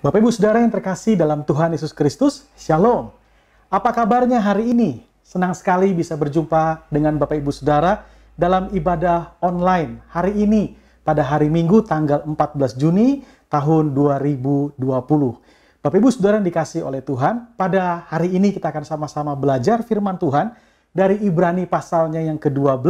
Bapak Ibu Saudara yang terkasih dalam Tuhan Yesus Kristus, Shalom. Apa kabarnya hari ini? Senang sekali bisa berjumpa dengan Bapak Ibu Saudara dalam ibadah online hari ini pada hari Minggu tanggal 14 Juni tahun 2020. Bapak Ibu Saudara yang dikasih oleh Tuhan, pada hari ini kita akan sama-sama belajar firman Tuhan dari Ibrani pasalnya yang ke-12.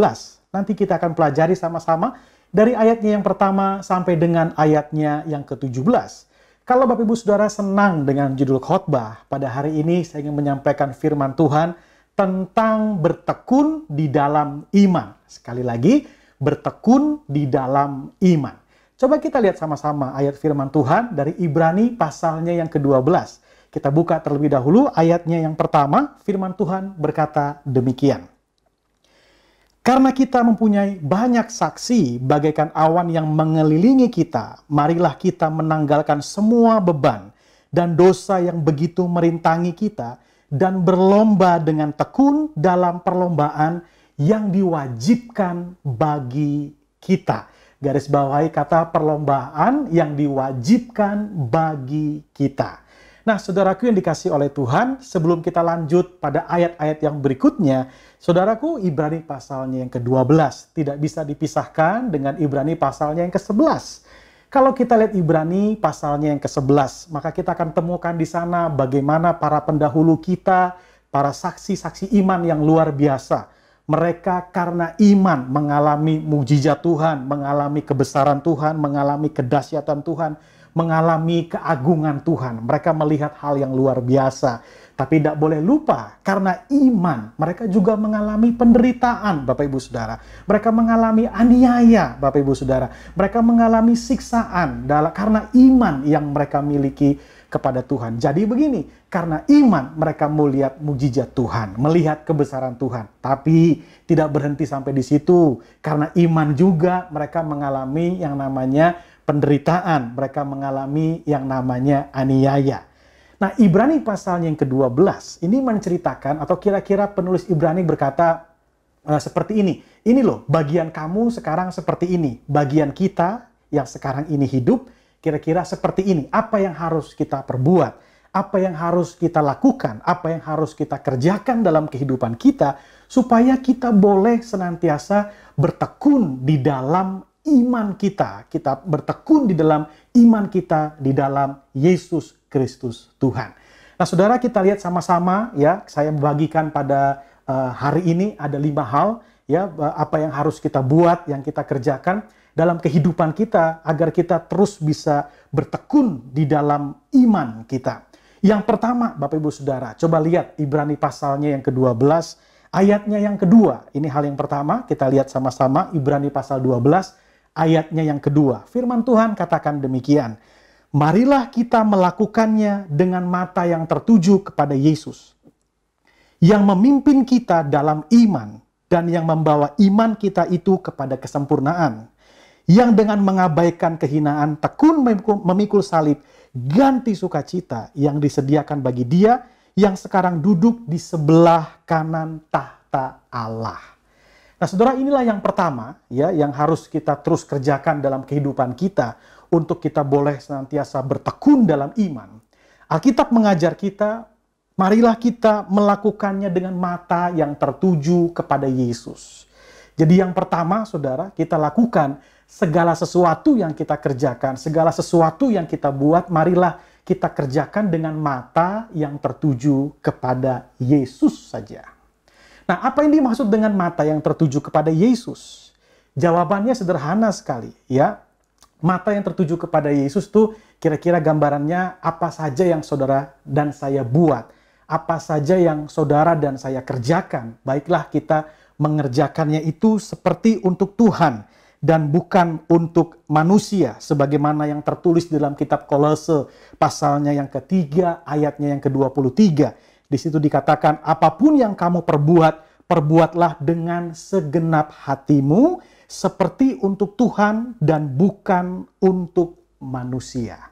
Nanti kita akan pelajari sama-sama dari ayatnya yang pertama sampai dengan ayatnya yang ke-17. Kalau Bapak Ibu Saudara senang dengan judul khotbah, pada hari ini saya ingin menyampaikan firman Tuhan tentang bertekun di dalam iman. Sekali lagi, bertekun di dalam iman. Coba kita lihat sama-sama ayat firman Tuhan dari Ibrani pasalnya yang ke-12. Kita buka terlebih dahulu ayatnya yang pertama, firman Tuhan berkata demikian. Karena kita mempunyai banyak saksi bagaikan awan yang mengelilingi kita, marilah kita menanggalkan semua beban dan dosa yang begitu merintangi kita dan berlomba dengan tekun dalam perlombaan yang diwajibkan bagi kita. Garis bawahi kata perlombaan yang diwajibkan bagi kita. Nah, saudaraku yang dikasih oleh Tuhan, sebelum kita lanjut pada ayat-ayat yang berikutnya, saudaraku, Ibrani pasalnya yang ke-12 tidak bisa dipisahkan dengan Ibrani pasalnya yang ke-11. Kalau kita lihat Ibrani pasalnya yang ke-11, maka kita akan temukan di sana bagaimana para pendahulu kita, para saksi-saksi iman yang luar biasa. Mereka karena iman mengalami mukjizat Tuhan, mengalami kebesaran Tuhan, mengalami kedahsyatan Tuhan, mengalami keagungan Tuhan. Mereka melihat hal yang luar biasa. Tapi tidak boleh lupa, karena iman, mereka juga mengalami penderitaan, Bapak Ibu Saudara. Mereka mengalami aniaya, Bapak Ibu Saudara. Mereka mengalami siksaan karena iman yang mereka miliki kepada Tuhan. Jadi begini, karena iman mereka melihat mukjizat Tuhan, melihat kebesaran Tuhan. Tapi tidak berhenti sampai di situ. Karena iman juga mereka mengalami yang namanya penderitaan, mereka mengalami yang namanya aniaya. Nah, Ibrani pasalnya yang ke-12 ini menceritakan, atau kira-kira penulis Ibrani berkata seperti ini. Ini loh, bagian kamu sekarang seperti ini. Bagian kita yang sekarang ini hidup, kira-kira seperti ini. Apa yang harus kita perbuat? Apa yang harus kita lakukan? Apa yang harus kita kerjakan dalam kehidupan kita supaya kita boleh senantiasa bertekun di dalam iman kita. Kita bertekun di dalam iman kita di dalam Yesus Kristus Tuhan. Nah, saudara, kita lihat sama-sama ya. Saya membagikan pada hari ini ada 5 hal ya, apa yang harus kita buat, yang kita kerjakan dalam kehidupan kita agar kita terus bisa bertekun di dalam iman kita. Yang pertama, Bapak Ibu Saudara, coba lihat Ibrani pasalnya yang ke-12, ayatnya yang kedua. Ini hal yang pertama, kita lihat sama-sama Ibrani pasal 12, ayatnya yang kedua. Firman Tuhan katakan demikian. Marilah kita melakukannya dengan mata yang tertuju kepada Yesus, yang memimpin kita dalam iman dan yang membawa iman kita itu kepada kesempurnaan, yang dengan mengabaikan kehinaan tekun memikul salib, ganti sukacita yang disediakan bagi Dia yang sekarang duduk di sebelah kanan tahta Allah. Nah, saudara, inilah yang pertama ya, yang harus kita terus kerjakan dalam kehidupan kita untuk kita boleh senantiasa bertekun dalam iman. Alkitab mengajar kita, marilah kita melakukannya dengan mata yang tertuju kepada Yesus. Jadi yang pertama, saudara, kita lakukan segala sesuatu yang kita kerjakan, segala sesuatu yang kita buat, marilah kita kerjakan dengan mata yang tertuju kepada Yesus saja. Nah, apa yang dimaksud dengan mata yang tertuju kepada Yesus? Jawabannya sederhana sekali, ya. Mata yang tertuju kepada Yesus tuh kira-kira gambarannya apa saja yang saudara dan saya buat, apa saja yang saudara dan saya kerjakan. Baiklah kita mengerjakannya itu seperti untuk Tuhan dan bukan untuk manusia, sebagaimana yang tertulis dalam kitab Kolose pasalnya yang ketiga, ayatnya yang ke-23. Di situ dikatakan, apapun yang kamu perbuat, perbuatlah dengan segenap hatimu, seperti untuk Tuhan dan bukan untuk manusia.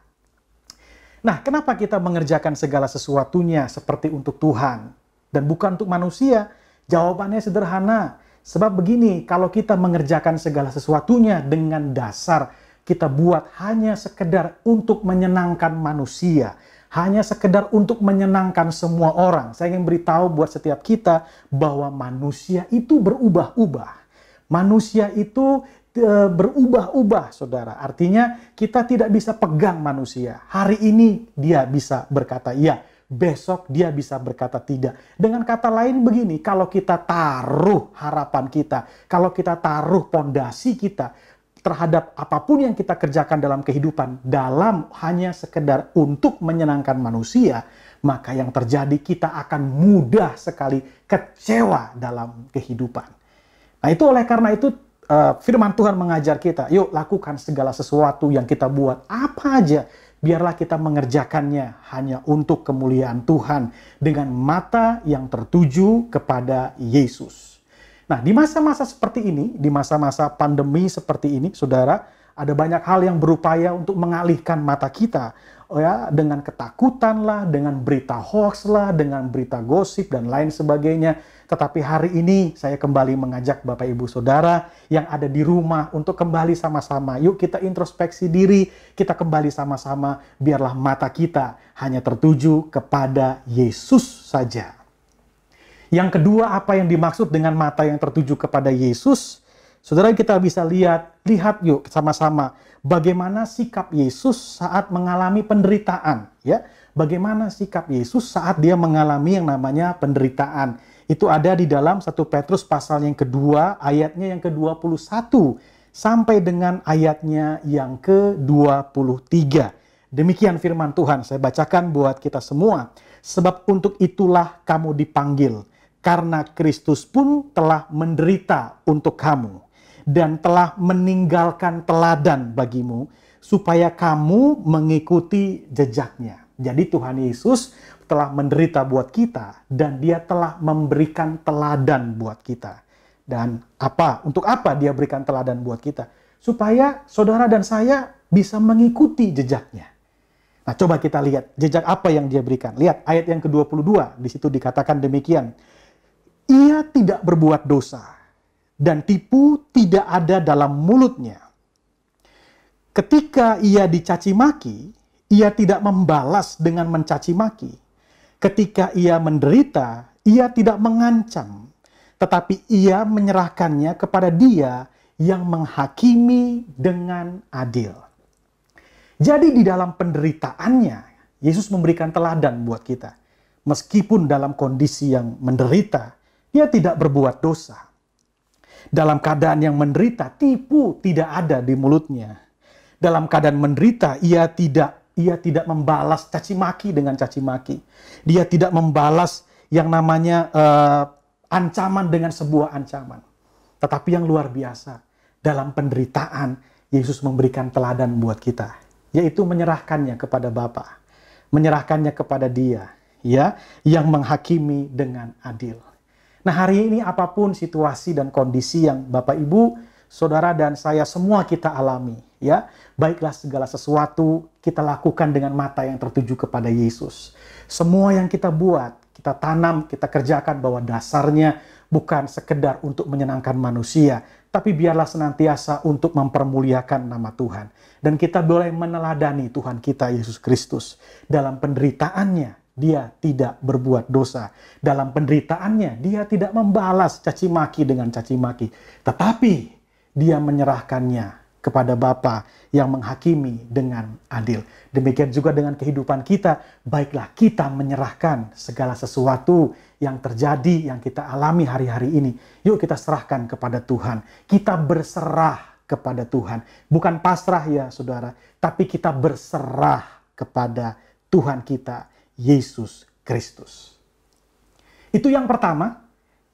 Nah, kenapa kita mengerjakan segala sesuatunya seperti untuk Tuhan dan bukan untuk manusia? Jawabannya sederhana. Sebab begini, kalau kita mengerjakan segala sesuatunya dengan dasar kita buat hanya sekedar untuk menyenangkan manusia, hanya sekedar untuk menyenangkan semua orang. Saya ingin beritahu buat setiap kita bahwa manusia itu berubah-ubah. Manusia itu berubah-ubah, saudara. Artinya kita tidak bisa pegang manusia. Hari ini dia bisa berkata iya, besok dia bisa berkata tidak. Dengan kata lain begini, kalau kita taruh harapan kita, kalau kita taruh pondasi kita terhadap apapun yang kita kerjakan dalam kehidupan, dalam hanya sekedar untuk menyenangkan manusia, maka yang terjadi kita akan mudah sekali kecewa dalam kehidupan. Nah itu oleh karena itu firman Tuhan mengajar kita, yuk lakukan segala sesuatu yang kita buat, apa aja, biarlah kita mengerjakannya hanya untuk kemuliaan Tuhan dengan mata yang tertuju kepada Yesus. Nah, di masa-masa seperti ini, di masa-masa pandemi seperti ini, saudara, ada banyak hal yang berupaya untuk mengalihkan mata kita, ya, dengan ketakutan lah, dengan berita hoax lah, dengan berita gosip dan lain sebagainya. Tetapi hari ini saya kembali mengajak Bapak Ibu Saudara yang ada di rumah untuk kembali sama-sama. Yuk kita introspeksi diri, kita kembali sama-sama, biarlah mata kita hanya tertuju kepada Yesus saja. Yang kedua, apa yang dimaksud dengan mata yang tertuju kepada Yesus? Saudara, kita bisa lihat yuk sama-sama bagaimana sikap Yesus saat mengalami penderitaan, ya. Bagaimana sikap Yesus saat dia mengalami yang namanya penderitaan. Itu ada di dalam 1 Petrus pasal yang kedua, ayatnya yang ke-21 sampai dengan ayatnya yang ke-23. Demikian firman Tuhan, saya bacakan buat kita semua. Sebab untuk itulah kamu dipanggil, karena Kristus pun telah menderita untuk kamu dan telah meninggalkan teladan bagimu supaya kamu mengikuti jejaknya. Jadi Tuhan Yesus telah menderita buat kita dan dia telah memberikan teladan buat kita. Dan untuk apa dia berikan teladan buat kita? Supaya saudara dan saya bisa mengikuti jejaknya. Nah, coba kita lihat jejak apa yang dia berikan. Lihat ayat yang ke-22, di situ dikatakan demikian. Ia tidak berbuat dosa, dan tipu tidak ada dalam mulutnya. Ketika ia dicaci maki, ia tidak membalas dengan mencaci maki. Ketika ia menderita, ia tidak mengancam, tetapi ia menyerahkannya kepada Dia yang menghakimi dengan adil. Jadi di dalam penderitaannya, Yesus memberikan teladan buat kita. Meskipun dalam kondisi yang menderita, dia tidak berbuat dosa. Dalam keadaan yang menderita, tipu tidak ada di mulutnya. Dalam keadaan menderita, ia tidak membalas caci maki dengan caci maki. Dia tidak membalas yang namanya ancaman dengan sebuah ancaman. Tetapi yang luar biasa, dalam penderitaan, Yesus memberikan teladan buat kita, yaitu menyerahkannya kepada Bapa, menyerahkannya kepada Dia, ya, yang menghakimi dengan adil. Nah, hari ini apapun situasi dan kondisi yang Bapak Ibu, Saudara dan saya semua kita alami, ya, baiklah segala sesuatu kita lakukan dengan mata yang tertuju kepada Yesus. Semua yang kita buat, kita tanam, kita kerjakan bahwa dasarnya bukan sekedar untuk menyenangkan manusia, tapi biarlah senantiasa untuk mempermuliakan nama Tuhan. Dan kita boleh meneladani Tuhan kita Yesus Kristus dalam penderitaannya. Dia tidak berbuat dosa. Dalam penderitaannya, dia tidak membalas caci maki dengan caci maki. Tetapi, dia menyerahkannya kepada Bapa yang menghakimi dengan adil. Demikian juga dengan kehidupan kita. Baiklah kita menyerahkan segala sesuatu yang terjadi, yang kita alami hari-hari ini. Yuk kita serahkan kepada Tuhan. Kita berserah kepada Tuhan. Bukan pasrah ya saudara, tapi kita berserah kepada Tuhan kita, Yesus Kristus. Itu yang pertama,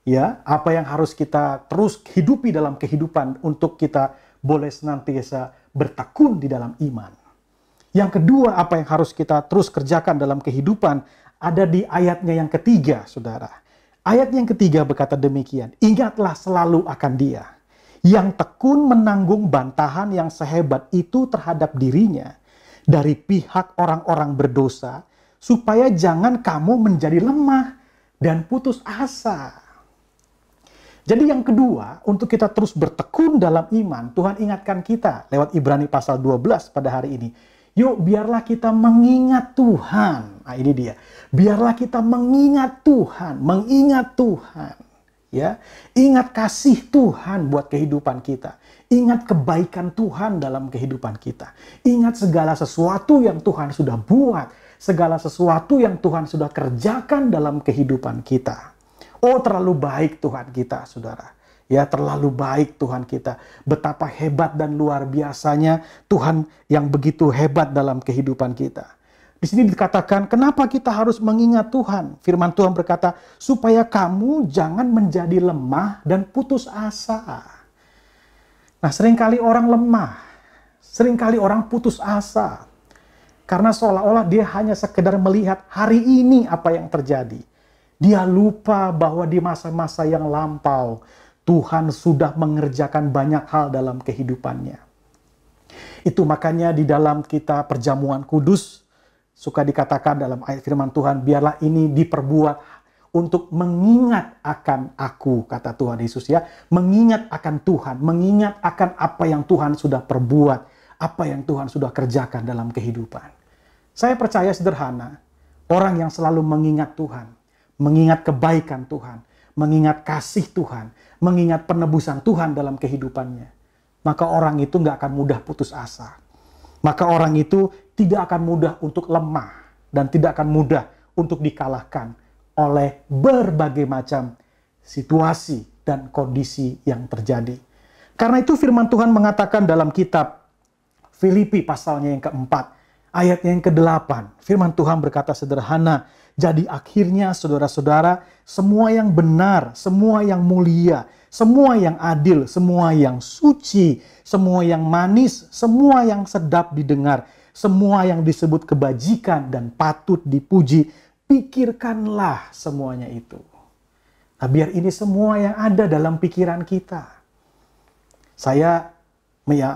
ya, apa yang harus kita terus hidupi dalam kehidupan untuk kita boleh senantiasa bertekun di dalam iman. Yang kedua, apa yang harus kita terus kerjakan dalam kehidupan ada di ayatnya yang ketiga, saudara. Ayat yang ketiga berkata demikian, ingatlah selalu akan Dia yang tekun menanggung bantahan yang sehebat itu terhadap dirinya dari pihak orang-orang berdosa, supaya jangan kamu menjadi lemah dan putus asa. Jadi yang kedua, untuk kita terus bertekun dalam iman, Tuhan ingatkan kita lewat Ibrani pasal 12 pada hari ini. Yuk, biarlah kita mengingat Tuhan. Nah, ini dia. Biarlah kita mengingat Tuhan, mengingat Tuhan. Ya, ingat kasih Tuhan buat kehidupan kita. Ingat kebaikan Tuhan dalam kehidupan kita. Ingat segala sesuatu yang Tuhan sudah buat, segala sesuatu yang Tuhan sudah kerjakan dalam kehidupan kita. Oh, terlalu baik Tuhan kita, saudara. Ya, terlalu baik Tuhan kita. Betapa hebat dan luar biasanya Tuhan yang begitu hebat dalam kehidupan kita. Di sini dikatakan, kenapa kita harus mengingat Tuhan? Firman Tuhan berkata, supaya kamu jangan menjadi lemah dan putus asa. Nah, seringkali orang lemah. Seringkali orang putus asa. Karena seolah-olah dia hanya sekedar melihat hari ini apa yang terjadi. Dia lupa bahwa di masa-masa yang lampau, Tuhan sudah mengerjakan banyak hal dalam kehidupannya. Itu makanya di dalam kita perjamuan kudus, suka dikatakan dalam ayat firman Tuhan, biarlah ini diperbuat untuk mengingat akan aku, kata Tuhan Yesus ya. Mengingat akan Tuhan, mengingat akan apa yang Tuhan sudah perbuat, apa yang Tuhan sudah kerjakan dalam kehidupan. Saya percaya sederhana, orang yang selalu mengingat Tuhan, mengingat kebaikan Tuhan, mengingat kasih Tuhan, mengingat penebusan Tuhan dalam kehidupannya, maka orang itu nggak akan mudah putus asa. Maka orang itu tidak akan mudah untuk lemah dan tidak akan mudah untuk dikalahkan oleh berbagai macam situasi dan kondisi yang terjadi. Karena itu firman Tuhan mengatakan dalam kitab Filipi pasalnya yang keempat, ayatnya yang ke-8, firman Tuhan berkata sederhana, jadi akhirnya saudara-saudara, semua yang benar, semua yang mulia, semua yang adil, semua yang suci, semua yang manis, semua yang sedap didengar, semua yang disebut kebajikan dan patut dipuji, pikirkanlah semuanya itu. Nah, biar ini semua yang ada dalam pikiran kita. Saya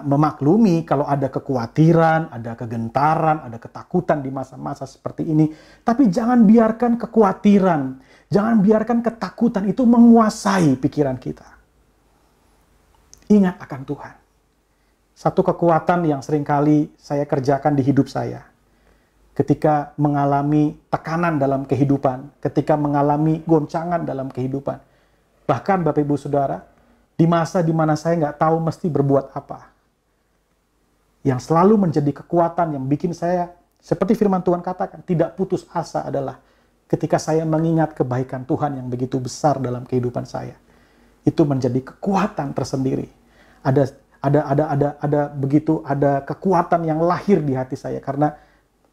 memaklumi kalau ada kekhawatiran, ada kegentaran, ada ketakutan di masa-masa seperti ini. Tapi jangan biarkan kekhawatiran, jangan biarkan ketakutan itu menguasai pikiran kita. Ingat akan Tuhan. Satu kekuatan yang seringkali saya kerjakan di hidup saya. Ketika mengalami tekanan dalam kehidupan, ketika mengalami goncangan dalam kehidupan. Bahkan Bapak Ibu Saudara, di masa di mana saya nggak tahu mesti berbuat apa. Yang selalu menjadi kekuatan yang bikin saya, seperti firman Tuhan katakan, tidak putus asa adalah ketika saya mengingat kebaikan Tuhan yang begitu besar dalam kehidupan saya. Itu menjadi kekuatan tersendiri. Ada kekuatan yang lahir di hati saya karena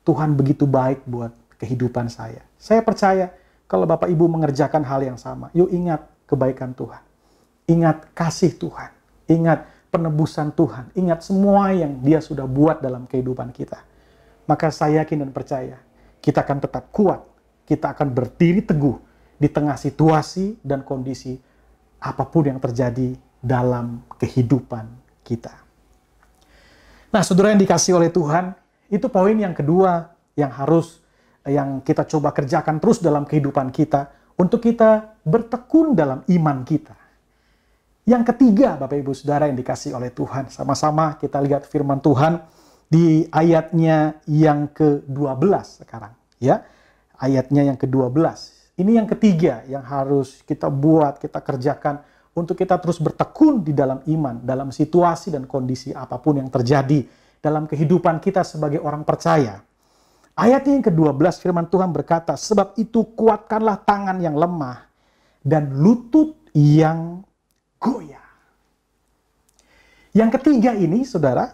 Tuhan begitu baik buat kehidupan saya. Saya percaya kalau Bapak Ibu mengerjakan hal yang sama, yuk ingat kebaikan Tuhan. Ingat kasih Tuhan, ingat penebusan Tuhan, ingat semua yang Dia sudah buat dalam kehidupan kita. Maka saya yakin dan percaya, kita akan tetap kuat, kita akan berdiri teguh di tengah situasi dan kondisi apapun yang terjadi dalam kehidupan kita. Nah, saudara yang dikasihi oleh Tuhan, itu poin yang kedua yang kita coba kerjakan terus dalam kehidupan kita, untuk kita bertekun dalam iman kita. Yang ketiga, Bapak Ibu Saudara yang dikasihi oleh Tuhan, sama-sama kita lihat firman Tuhan di ayatnya yang ke-12 sekarang. Ya, ayatnya yang ke-12. Ini yang ketiga yang harus kita buat, kita kerjakan untuk kita terus bertekun di dalam iman, dalam situasi dan kondisi apapun yang terjadi dalam kehidupan kita sebagai orang percaya. Ayatnya yang ke-12 firman Tuhan berkata, sebab itu kuatkanlah tangan yang lemah dan lutut yang goyah. Yang ketiga ini, saudara,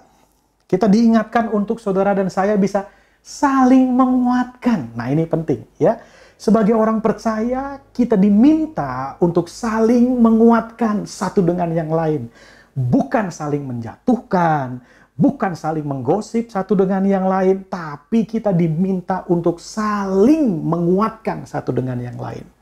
kita diingatkan untuk saudara dan saya bisa saling menguatkan. Nah, ini penting ya. Sebagai orang percaya, kita diminta untuk saling menguatkan satu dengan yang lain. Bukan saling menjatuhkan, bukan saling menggosip satu dengan yang lain, tapi kita diminta untuk saling menguatkan satu dengan yang lain.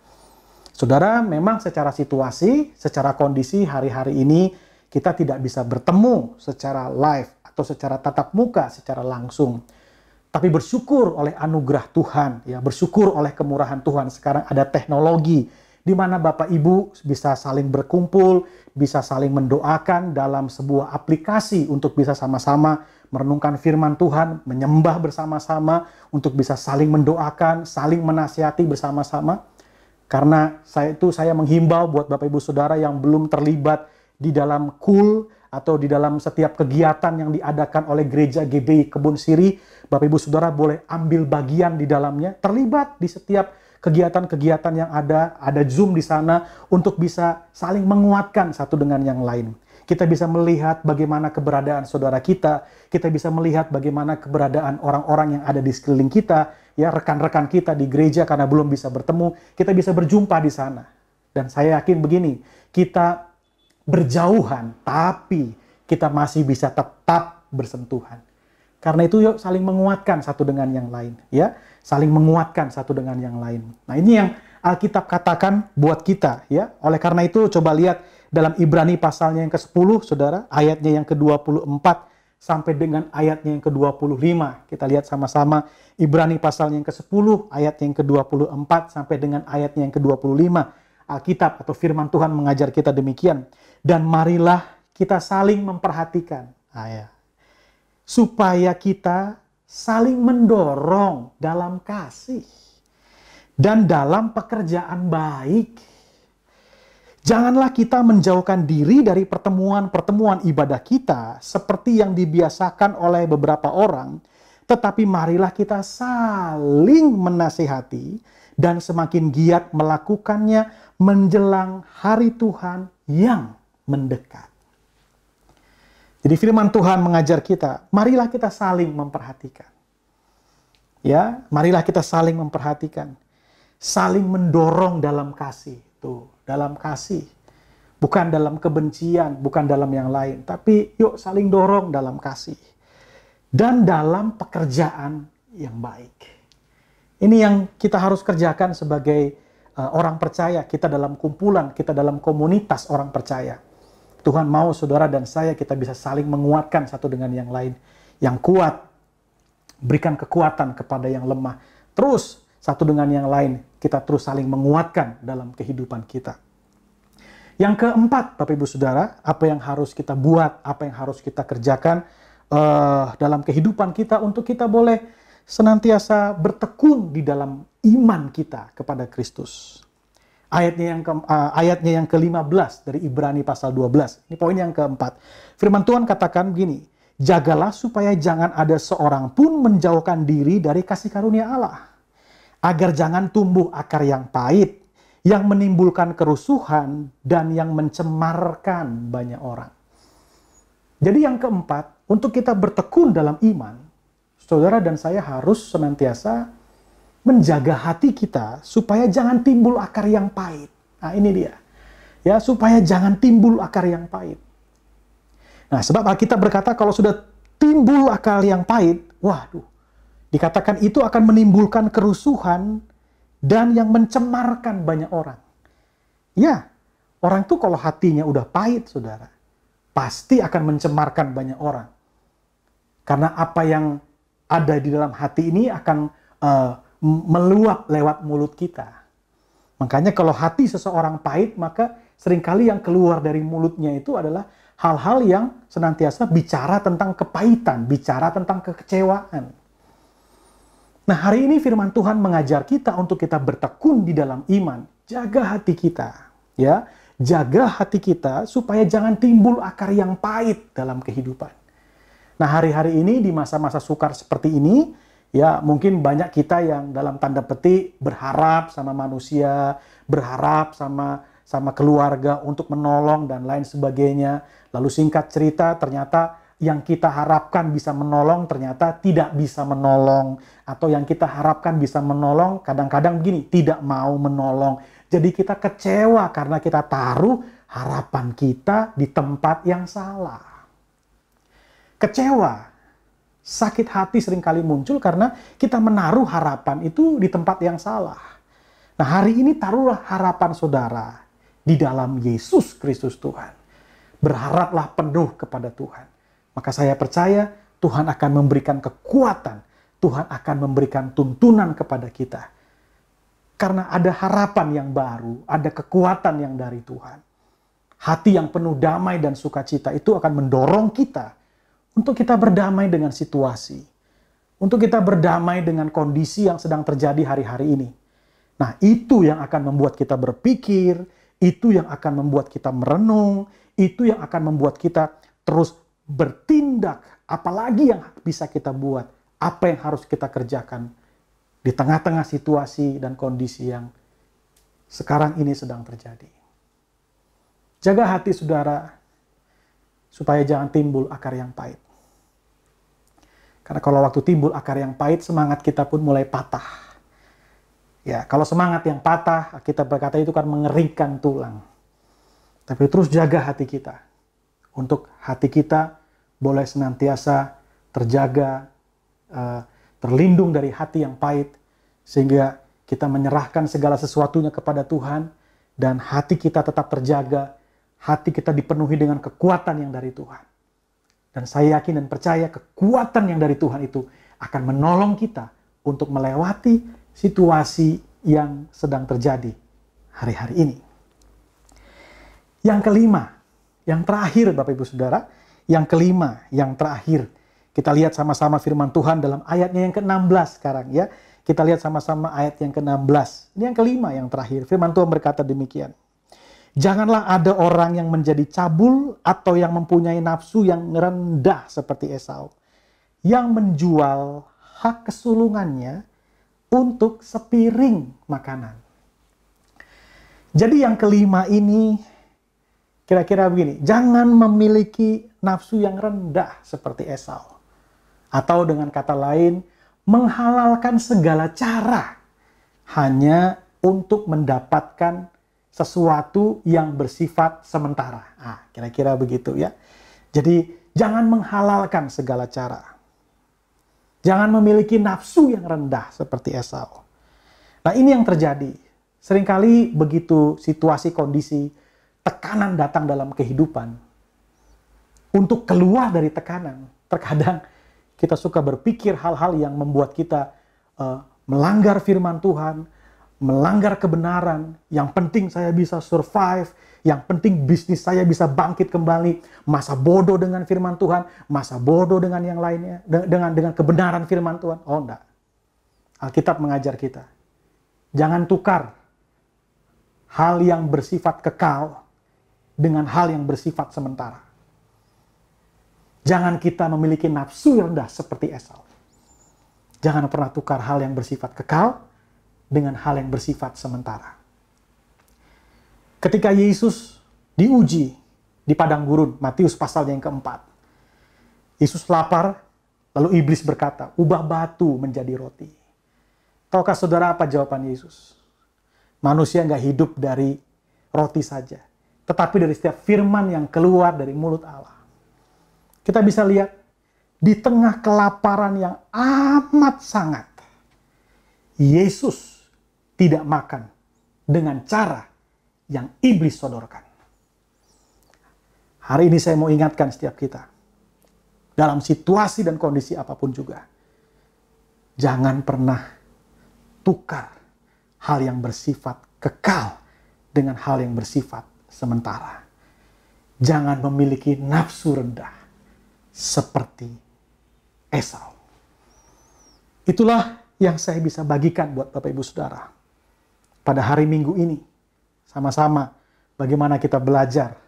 Saudara, memang secara situasi, secara kondisi hari-hari ini, kita tidak bisa bertemu secara live atau secara tatap muka, secara langsung. Tapi bersyukur oleh anugerah Tuhan, ya, bersyukur oleh kemurahan Tuhan. Sekarang ada teknologi di mana Bapak Ibu bisa saling berkumpul, bisa saling mendoakan dalam sebuah aplikasi untuk bisa sama-sama merenungkan firman Tuhan, menyembah bersama-sama, untuk bisa saling mendoakan, saling menasihati bersama-sama. Karena saya menghimbau buat Bapak Ibu Saudara yang belum terlibat di dalam KUL atau di dalam setiap kegiatan yang diadakan oleh Gereja GBI Kebun Sirih, Bapak Ibu Saudara boleh ambil bagian di dalamnya, terlibat di setiap kegiatan-kegiatan yang ada Zoom di sana untuk bisa saling menguatkan satu dengan yang lain. Kita bisa melihat bagaimana keberadaan saudara kita bisa melihat bagaimana keberadaan orang-orang yang ada di sekeliling kita, ya rekan-rekan kita di gereja karena belum bisa bertemu, kita bisa berjumpa di sana. Dan saya yakin begini, kita berjauhan, tapi kita masih bisa tetap bersentuhan. Karena itu yuk saling menguatkan satu dengan yang lain, ya, saling menguatkan satu dengan yang lain. Nah ini yang Alkitab katakan buat kita, ya. Oleh karena itu coba lihat dalam Ibrani pasalnya yang ke-10, saudara, ayatnya yang ke-24 sampai dengan ayatnya yang ke-25. Kita lihat sama-sama Ibrani pasalnya yang ke-10, ayatnya yang ke-24 sampai dengan ayatnya yang ke-25. Alkitab atau firman Tuhan mengajar kita demikian. Dan marilah kita saling memperhatikan. Supaya kita saling mendorong dalam kasih. Dan dalam pekerjaan baik. Janganlah kita menjauhkan diri dari pertemuan-pertemuan ibadah kita seperti yang dibiasakan oleh beberapa orang. Tetapi marilah kita saling menasihati dan semakin giat melakukannya menjelang hari Tuhan yang mendekat. Jadi firman Tuhan mengajar kita, marilah kita saling memperhatikan. Ya, marilah kita saling memperhatikan. Saling mendorong dalam kasih. Tuh, dalam kasih. Bukan dalam kebencian, bukan dalam yang lain. Tapi yuk saling dorong dalam kasih. Dan dalam pekerjaan yang baik. Ini yang kita harus kerjakan sebagai orang percaya. Kita dalam kumpulan, kita dalam komunitas orang percaya. Tuhan mau saudara dan saya kita bisa saling menguatkan satu dengan yang lain. Yang kuat, berikan kekuatan kepada yang lemah. Terus, satu dengan yang lain, kita terus saling menguatkan dalam kehidupan kita. Yang keempat, Bapak Ibu Saudara, apa yang harus kita buat, apa yang harus kita kerjakan dalam kehidupan kita untuk kita boleh senantiasa bertekun di dalam iman kita kepada Kristus. Ayatnya yang ke-15 dari Ibrani pasal 12. Ini poin yang keempat. Firman Tuhan katakan begini, jagalah supaya jangan ada seorang pun menjauhkan diri dari kasih karunia Allah. Agar jangan tumbuh akar yang pahit, yang menimbulkan kerusuhan, dan yang mencemarkan banyak orang. Jadi yang keempat, untuk kita bertekun dalam iman, saudara dan saya harus senantiasa menjaga hati kita supaya jangan timbul akar yang pahit. Nah ini dia. Ya, supaya jangan timbul akar yang pahit. Nah sebab Alkitab berkata kalau sudah timbul akar yang pahit, waduh, dikatakan itu akan menimbulkan kerusuhan dan yang mencemarkan banyak orang. Ya, orang itu kalau hatinya udah pahit, saudara, pasti akan mencemarkan banyak orang. Karena apa yang ada di dalam hati ini akan meluap lewat mulut kita. Makanya kalau hati seseorang pahit, maka seringkali yang keluar dari mulutnya itu adalah hal-hal yang senantiasa bicara tentang kepahitan, bicara tentang kekecewaan. Nah hari ini firman Tuhan mengajar kita untuk kita bertekun di dalam iman. Jaga hati kita. Ya, jaga hati kita supaya jangan timbul akar yang pahit dalam kehidupan. Nah hari-hari ini di masa-masa sukar seperti ini, ya mungkin banyak kita yang dalam tanda petik berharap sama manusia, berharap sama keluarga untuk menolong dan lain sebagainya. Lalu singkat cerita ternyata yang kita harapkan bisa menolong ternyata tidak bisa menolong. Atau yang kita harapkan bisa menolong kadang-kadang begini, tidak mau menolong. Jadi kita kecewa karena kita taruh harapan kita di tempat yang salah. Kecewa. Sakit hati seringkali muncul karena kita menaruh harapan itu di tempat yang salah. Nah hari ini taruhlah harapan saudara di dalam Yesus Kristus Tuhan. Berharaplah penuh kepada Tuhan. Maka saya percaya Tuhan akan memberikan kekuatan. Tuhan akan memberikan tuntunan kepada kita. karena ada harapan yang baru, ada kekuatan yang dari Tuhan. Hati yang penuh damai dan sukacita itu akan mendorong kita untuk kita berdamai dengan situasi. Untuk kita berdamai dengan kondisi yang sedang terjadi hari-hari ini. Nah, itu yang akan membuat kita berpikir, itu yang akan membuat kita merenung, itu yang akan membuat kita terus bertindak. Apalagi yang bisa kita buat, apa yang harus kita kerjakan di tengah-tengah situasi dan kondisi yang sekarang ini sedang terjadi. Jaga hati saudara, supaya jangan timbul akar yang pahit. Karena kalau waktu timbul akar yang pahit, semangat kita pun mulai patah. Ya, kalau semangat yang patah, kita berkata itu kan mengeringkan tulang. Tapi terus jaga hati kita. Untuk hati kita boleh senantiasa terjaga, terlindung dari hati yang pahit, sehingga kita menyerahkan segala sesuatunya kepada Tuhan, dan hati kita tetap terjaga, hati kita dipenuhi dengan kekuatan yang dari Tuhan. Dan saya yakin dan percaya kekuatan yang dari Tuhan itu akan menolong kita untuk melewati situasi yang sedang terjadi hari-hari ini. Yang kelima, yang terakhir Bapak Ibu Saudara, yang kelima, yang terakhir. Kita lihat sama-sama firman Tuhan dalam ayatnya yang ke-16 sekarang ya. Kita lihat sama-sama ayat yang ke-16. Ini yang kelima, yang terakhir. Firman Tuhan berkata demikian. Janganlah ada orang yang menjadi cabul atau yang mempunyai nafsu yang rendah seperti Esau, yang menjual hak kesulungannya untuk sepiring makanan. Jadi yang kelima ini kira-kira begini, jangan memiliki nafsu yang rendah seperti Esau. Atau dengan kata lain, menghalalkan segala cara hanya untuk mendapatkan sesuatu yang bersifat sementara. Kira-kira begitu ya. Jadi jangan menghalalkan segala cara. Jangan memiliki nafsu yang rendah seperti Esau. Nah, ini yang terjadi. Seringkali begitu situasi, kondisi, tekanan datang dalam kehidupan. Untuk keluar dari tekanan, terkadang kita suka berpikir hal-hal yang membuat kita melanggar firman Tuhan, melanggar kebenaran. Yang penting saya bisa survive, yang penting bisnis saya bisa bangkit kembali. Masa bodoh dengan firman Tuhan, masa bodoh dengan yang lainnya, dengan kebenaran firman Tuhan. Oh enggak. Alkitab mengajar kita, jangan tukar hal yang bersifat kekal dengan hal yang bersifat sementara. Jangan kita memiliki nafsu yang rendah seperti Esau. Jangan pernah tukar hal yang bersifat kekal dengan hal yang bersifat sementara. Ketika Yesus diuji di padang gurun, Matius pasal yang keempat. Yesus lapar, lalu iblis berkata, ubah batu menjadi roti. Tahukah saudara apa jawaban Yesus? Manusia nggak hidup dari roti saja, tetapi dari setiap firman yang keluar dari mulut Allah. Kita bisa lihat, di tengah kelaparan yang amat sangat, Yesus tidak makan dengan cara yang iblis sodorkan. Hari ini saya mau ingatkan setiap kita, dalam situasi dan kondisi apapun juga, jangan pernah tukar hal yang bersifat kekal dengan hal yang bersifat sementara. Jangan memiliki nafsu rendah seperti Esau. Itulah yang saya bisa bagikan buat Bapak Ibu Saudara pada hari Minggu ini. Sama-sama bagaimana kita belajar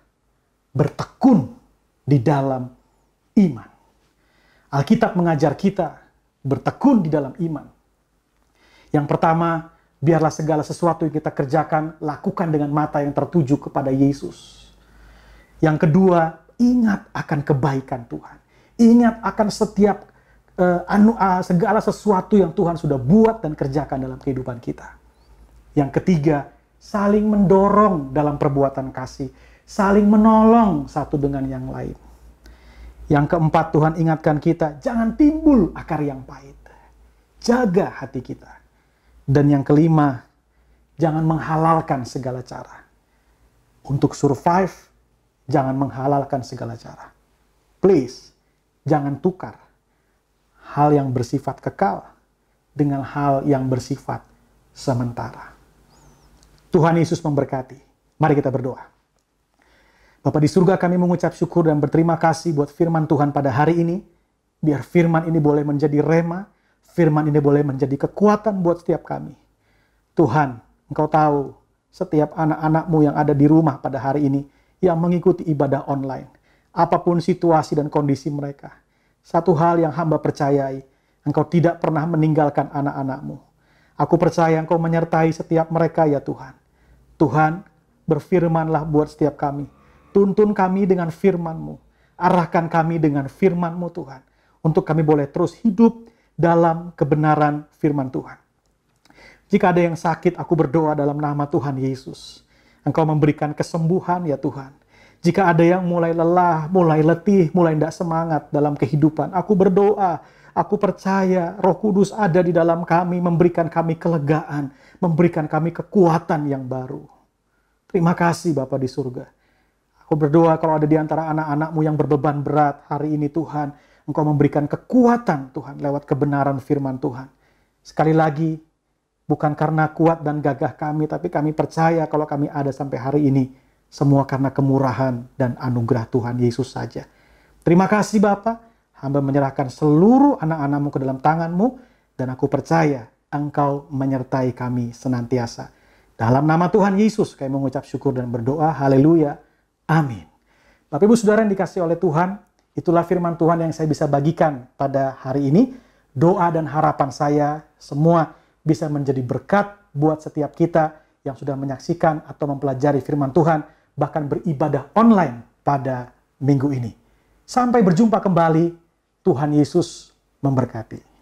bertekun di dalam iman. Alkitab mengajar kita bertekun di dalam iman. Yang pertama, biarlah segala sesuatu yang kita kerjakan, lakukan dengan mata yang tertuju kepada Yesus. Yang kedua, ingat akan kebaikan Tuhan. Ingat akan setiap segala sesuatu yang Tuhan sudah buat dan kerjakan dalam kehidupan kita. Yang ketiga, saling mendorong dalam perbuatan kasih. Saling menolong satu dengan yang lain. Yang keempat, Tuhan ingatkan kita, jangan timbul akar yang pahit. Jaga hati kita. Dan yang kelima, jangan menghalalkan segala cara. Untuk survive, jangan menghalalkan segala cara. Please, jangan tukar hal yang bersifat kekal dengan hal yang bersifat sementara. Tuhan Yesus memberkati. Mari kita berdoa. Bapa di surga, kami mengucap syukur dan berterima kasih buat firman Tuhan pada hari ini. Biar firman ini boleh menjadi rema, firman ini boleh menjadi kekuatan buat setiap kami. Tuhan, Engkau tahu setiap anak-anak-Mu yang ada di rumah pada hari ini yang mengikuti ibadah online. Apapun situasi dan kondisi mereka. Satu hal yang hamba percayai, Engkau tidak pernah meninggalkan anak-anak-Mu. Aku percaya Engkau menyertai setiap mereka ya Tuhan. Tuhan, berfirmanlah buat setiap kami. Tuntun kami dengan firman-Mu. Arahkan kami dengan firman-Mu Tuhan. Untuk kami boleh terus hidup dalam kebenaran firman Tuhan. Jika ada yang sakit, aku berdoa dalam nama Tuhan Yesus. Engkau memberikan kesembuhan ya Tuhan. Jika ada yang mulai lelah, mulai letih, mulai tidak semangat dalam kehidupan, aku berdoa, aku percaya Roh Kudus ada di dalam kami, memberikan kami kelegaan, memberikan kami kekuatan yang baru. Terima kasih Bapa di surga. Aku berdoa kalau ada di antara anak-anak-Mu yang berbeban berat hari ini Tuhan, Engkau memberikan kekuatan Tuhan lewat kebenaran firman Tuhan. Sekali lagi, bukan karena kuat dan gagah kami, tapi kami percaya kalau kami ada sampai hari ini, semua karena kemurahan dan anugerah Tuhan Yesus saja. Terima kasih Bapa, hamba menyerahkan seluruh anak-anak-Mu ke dalam tangan-Mu, dan aku percaya Engkau menyertai kami senantiasa. Dalam nama Tuhan Yesus, kami mengucap syukur dan berdoa, haleluya. Amin. Bapak Ibu Saudara yang dikasihi oleh Tuhan, itulah firman Tuhan yang saya bisa bagikan pada hari ini. Doa dan harapan saya semua bisa menjadi berkat buat setiap kita yang sudah menyaksikan atau mempelajari firman Tuhan, bahkan beribadah online pada minggu ini. Sampai berjumpa kembali, Tuhan Yesus memberkati.